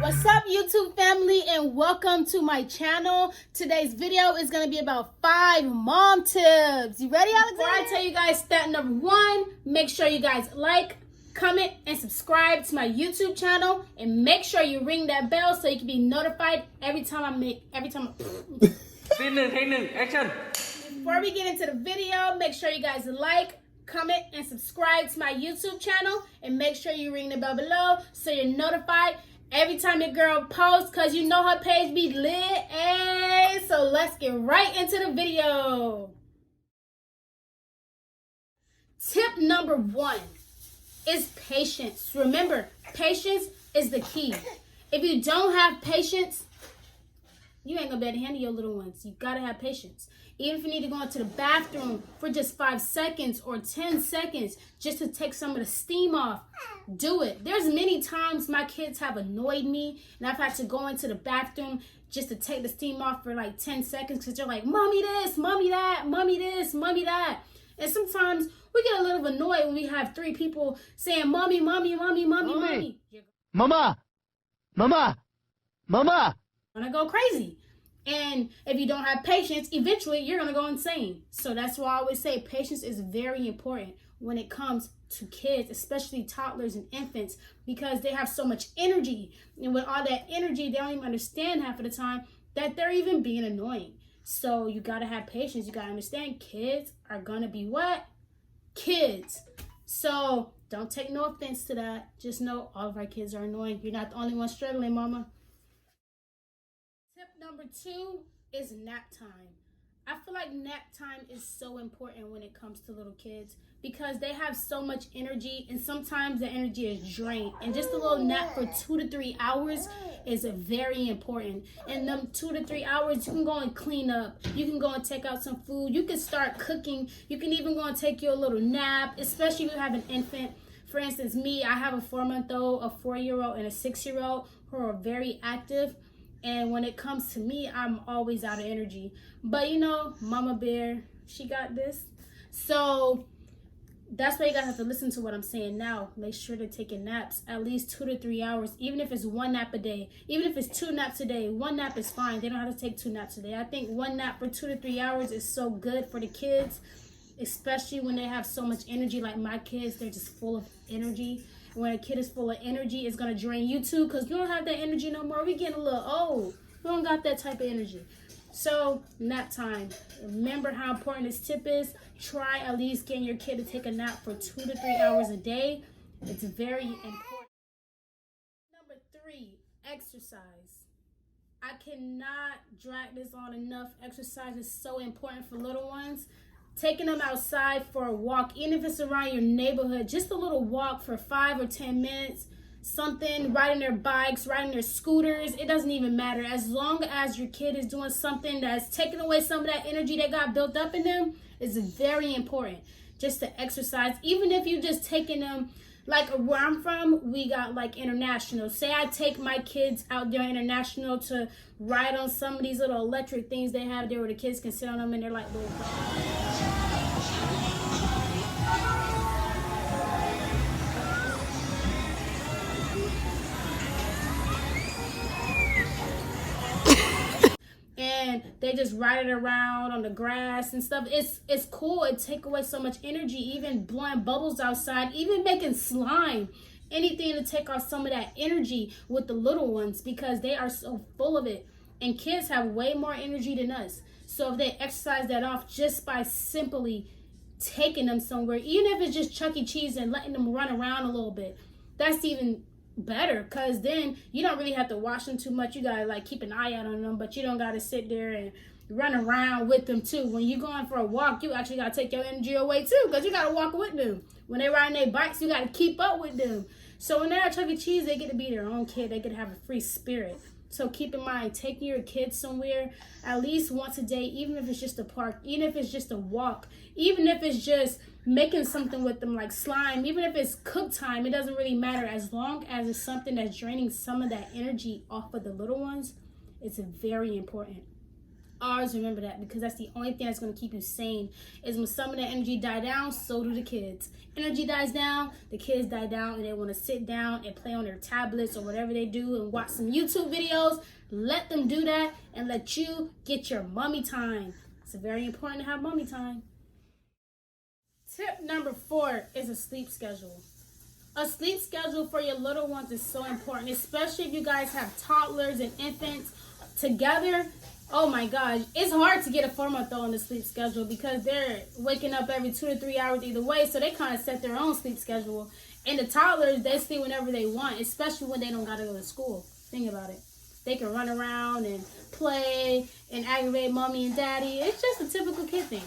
What's up, YouTube family, and welcome to my channel. Today's video is going to be about 5 mom tips. You ready, Alexander? Before I tell you guys step number 1, make sure you guys like, comment, and subscribe to my YouTube channel, and make sure you ring that bell so you can be notified every time Action. Before we get into the video, make sure you guys like, comment, and subscribe to my YouTube channel, and make sure you ring the bell below so you're notified every time your girl posts, because you know her page be lit. Hey, so let's get right into the video. Tip number 1 is patience. Remember, patience is the key. If you don't have patience, you ain't gonna be able to handle your little ones. You gotta have patience. Even if you need to go into the bathroom for just 5 seconds or 10 seconds just to take some of the steam off, do it. There's many times my kids have annoyed me and I've had to go into the bathroom just to take the steam off for like 10 seconds because they're like, mommy this, mommy that, mommy this, mommy that. And sometimes we get a little annoyed when we have 3 people saying, mommy, mommy, mommy, mommy, mommy. Mama, mama, mama. Gonna go crazy. And if you don't have patience, eventually you're gonna go insane. So that's why I always say patience is very important when it comes to kids, especially toddlers and infants, because they have so much energy. And with all that energy, they don't even understand half of the time that they're even being annoying. So you gotta have patience. You gotta understand kids are gonna be what? Kids. So don't take no offense to that. Just know all of our kids are annoying. You're not the only one struggling, mama. Tip number 2 is nap time. I feel like nap time is so important when it comes to little kids because they have so much energy and sometimes the energy is drained. And just a little nap for 2 to 3 hours is very important. In them 2 to 3 hours, you can go and clean up. You can go and take out some food. You can start cooking. You can even go and take your little nap, especially if you have an infant. For instance, me, I have a 4-month-old, a 4-year-old, and a 6-year-old who are very active. And when it comes to me, I'm always out of energy. But you know, Mama Bear, she got this. So that's why you guys have to listen to what I'm saying now. Make sure to take naps at least 2 to 3 hours, even if it's 1 nap a day. Even if it's 2 naps a day, 1 nap is fine. They don't have to take 2 naps a day. I think 1 nap for 2 to 3 hours is so good for the kids, especially when they have so much energy. Like my kids, they're just full of energy. When a kid is full of energy, it's going to drain you too because you don't have that energy no more. We getting a little old. We don't got that type of energy. So, nap time. Remember how important this tip is. Try at least getting your kid to take a nap for 2 to 3 hours a day. It's very important. Number 3, exercise. I cannot drag this on enough. Exercise is so important for little ones. Taking them outside for a walk, even if it's around your neighborhood, just a little walk for 5 or 10 minutes, something, riding their bikes, riding their scooters, it doesn't even matter. As long as your kid is doing something that's taking away some of that energy that got built up in them, it's very important just to exercise. Even if you're just taking them, like where I'm from, we got like international. Say I take my kids out there international to ride on some of these little electric things they have there where the kids can sit on them and they're like little... and they just ride it around on the grass and stuff. It's cool. It take away so much energy, even blowing bubbles outside, even making slime, anything to take off some of that energy with the little ones because they are so full of it. And kids have way more energy than us. So if they exercise that off just by simply taking them somewhere, even if it's just Chuck E. Cheese and letting them run around a little bit, that's even better because then you don't really have to watch them too much. You gotta like keep an eye out on them, but you don't gotta sit there and run around with them too. When you're going for a walk, you actually gotta take your energy away too because you gotta walk with them. When they're riding their bikes, you gotta keep up with them. So when they're at Chuck E. Cheese, they get to be their own kid. They get to have a free spirit. So keep in mind, taking your kids somewhere at least once a day, even if it's just a park, even if it's just a walk, even if it's just making something with them like slime, even if it's cook time, it doesn't really matter. As long as it's something that's draining some of that energy off of the little ones, it's very important. Always remember that, because that's the only thing that's going to keep you sane. Is when some of that energy die down, so do the kids. Energy dies down, the kids die down, and they want to sit down and play on their tablets or whatever they do and watch some YouTube videos. Let them do that and let you get your mommy time. It's very important to have mommy time. Tip number 4 is a sleep schedule. A sleep schedule for your little ones is so important, especially if you guys have toddlers and infants together. Oh my gosh, it's hard to get a 4-month-old on the sleep schedule because they're waking up every 2 to 3 hours either way, so they kind of set their own sleep schedule. And the toddlers, they sleep whenever they want, especially when they don't got to go to school. Think about it. They can run around and play and aggravate mommy and daddy. It's just a typical kid thing.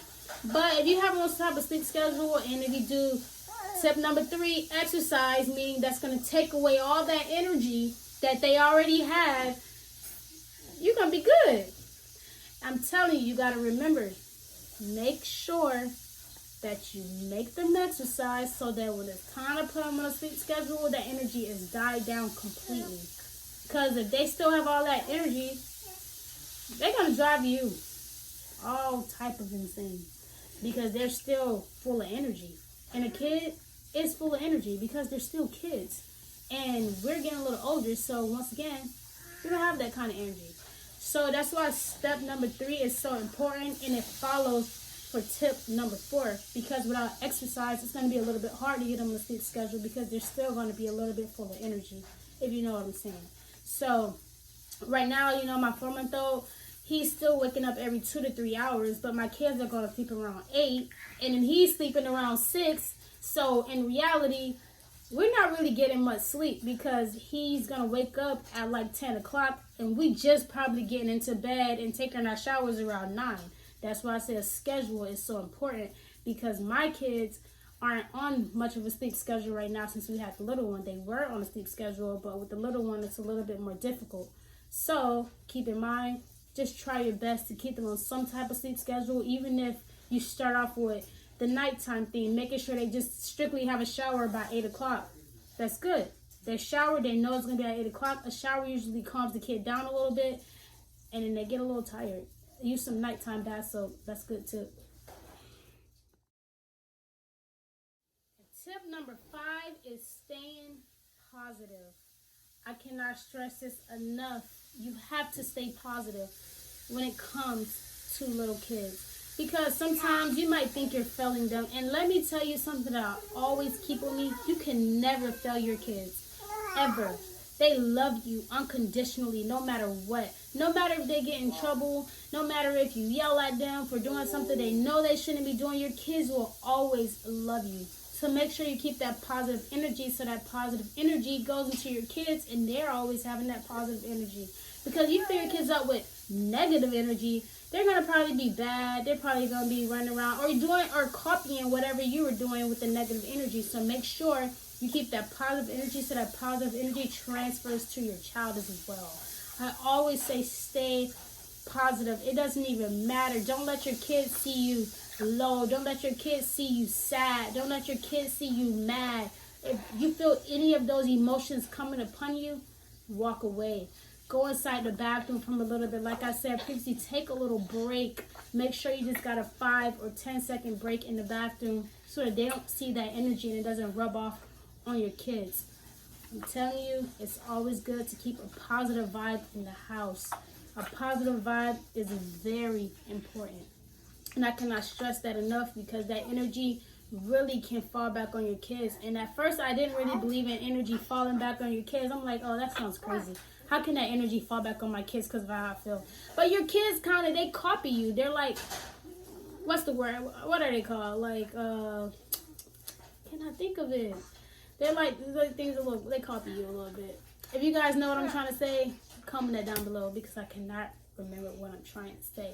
But if you have those type of sleep schedule, and if you do tip number 3, exercise, meaning that's going to take away all that energy that they already have, you're going to be good. I'm telling you, you got to remember, make sure that you make them exercise so that when it's time to put them on a sleep schedule, that energy is died down completely. Because if they still have all that energy, they're going to drive you all type of insane because they're still full of energy. And a kid is full of energy because they're still kids. And we're getting a little older, so once again, we don't have that kind of energy. So that's why step number 3 is so important, and it follows for tip number 4, because without exercise, it's going to be a little bit hard to get them on a sleep schedule because they're still going to be a little bit full of energy, if you know what I'm saying. So right now, my 4-month-old, he's still waking up every 2 to 3 hours, but my kids are going to sleep around 8, and then he's sleeping around 6. So in reality, we're not really getting much sleep because he's going to wake up at like 10 o'clock, and we just probably getting into bed and taking our showers around 9. That's why I say a schedule is so important, because my kids aren't on much of a sleep schedule right now since we had the little one. They were on a sleep schedule, but with the little one, it's a little bit more difficult. So keep in mind, just try your best to keep them on some type of sleep schedule, even if you start off with the nighttime thing, making sure they just strictly have a shower by 8 o'clock. That's good. They shower, they know it's going to be at 8 o'clock. A shower usually calms the kid down a little bit, and then they get a little tired. Use some nighttime bath soap. That's good too. Tip number 5 is staying positive. I cannot stress this enough. You have to stay positive when it comes to little kids. Because sometimes you might think you're failing them. And let me tell you something that I always keep with me. You can never fail your kids. Ever. They love you unconditionally, no matter what. No matter if they get in trouble. No matter if you yell at them for doing something they know they shouldn't be doing. Your kids will always love you. So make sure you keep that positive energy, so that positive energy goes into your kids and they're always having that positive energy. Because you fill your kids up with negative energy, they're going to probably be bad. They're probably going to be running around or copying whatever you were doing with the negative energy. So make sure you keep that positive energy so that positive energy transfers to your child as well. I always say stay positive. It doesn't even matter. Don't let your kids see you low. Don't let your kids see you sad. Don't let your kids see you mad. If you feel any of those emotions coming upon you, walk away. Go inside the bathroom from a little bit. Like I said previously, take a little break. Make sure you just got a 5 or 10 second break in the bathroom so that they don't see that energy and it doesn't rub off on your kids. I'm telling you, it's always good to keep a positive vibe in the house. A positive vibe is very important. And I cannot stress that enough, because that energy really can fall back on your kids. And at first, I didn't really believe in energy falling back on your kids. I'm like, oh, that sounds crazy. How can that energy fall back on my kids because of how I feel? But your kids they copy you. They're like, what's the word? What are they called? Like, can I think of it? They're like things they copy you a little bit. If you guys know what I'm trying to say, comment that down below, because I cannot remember what I'm trying to say.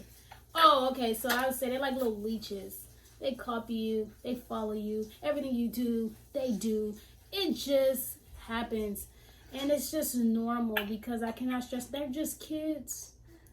Oh, okay. So I would say they're like little leeches. They copy you. They follow you. Everything you do, they do. It just happens. And it's just normal, because I cannot stress, they're just kids.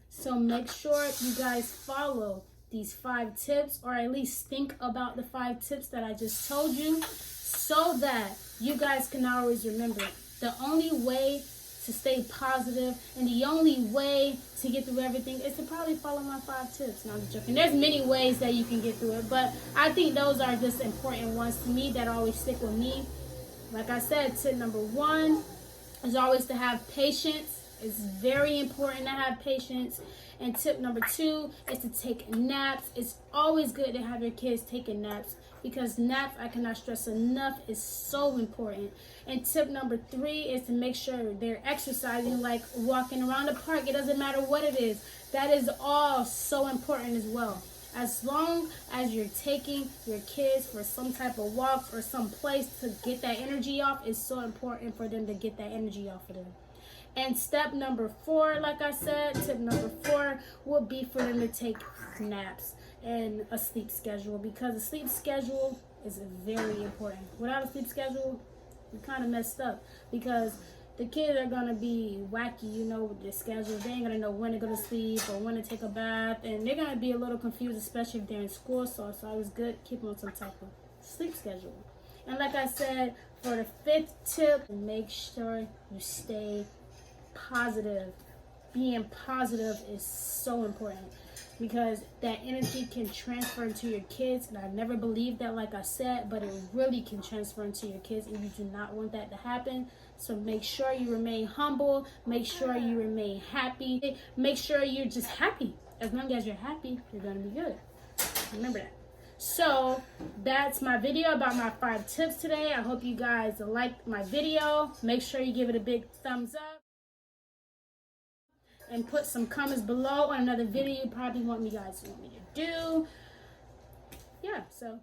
So make sure you guys follow these 5 tips, or at least think about the 5 tips that I just told you, so that you guys can always remember. The only way to to stay positive, and the only way to get through everything is to probably follow my 5 tips. No, I'm just joking. There's many ways that you can get through it, but I think those are just important ones to me that always stick with me. Like I said, tip number 1 is always to have patience. It's very important to have patience. And tip number 2 is to take naps. It's always good to have your kids taking naps, because naps, I cannot stress enough, is so important. And tip number 3 is to make sure they're exercising, like walking around the park. It doesn't matter what it is. That is all so important as well. As long as you're taking your kids for some type of walk or some place to get that energy off, it's so important for them to get that energy off of them. And step number 4, like I said, tip number 4 would be for them to take naps and a sleep schedule, because a sleep schedule is very important. Without a sleep schedule, you're kind of messed up, because the kids are going to be wacky, you know, with their schedule. They ain't going to know when to go to sleep or when to take a bath, and they're going to be a little confused, especially if they're in school. So it's always good keeping on some type of sleep schedule. And like I said, for the 5th tip, make sure you stay positive. Being positive is so important, because that energy can transfer into your kids, and I never believed that, like I said, but it really can transfer into your kids, and you do not want that to happen. So make sure you remain humble, make sure you remain happy, make sure you're just happy. As long as you're happy, you're gonna be good. Remember that. So that's my video about my 5 tips today. I hope you guys liked my video. Make sure you give it a big thumbs up, and put some comments below on another video you probably want me to do. Yeah, so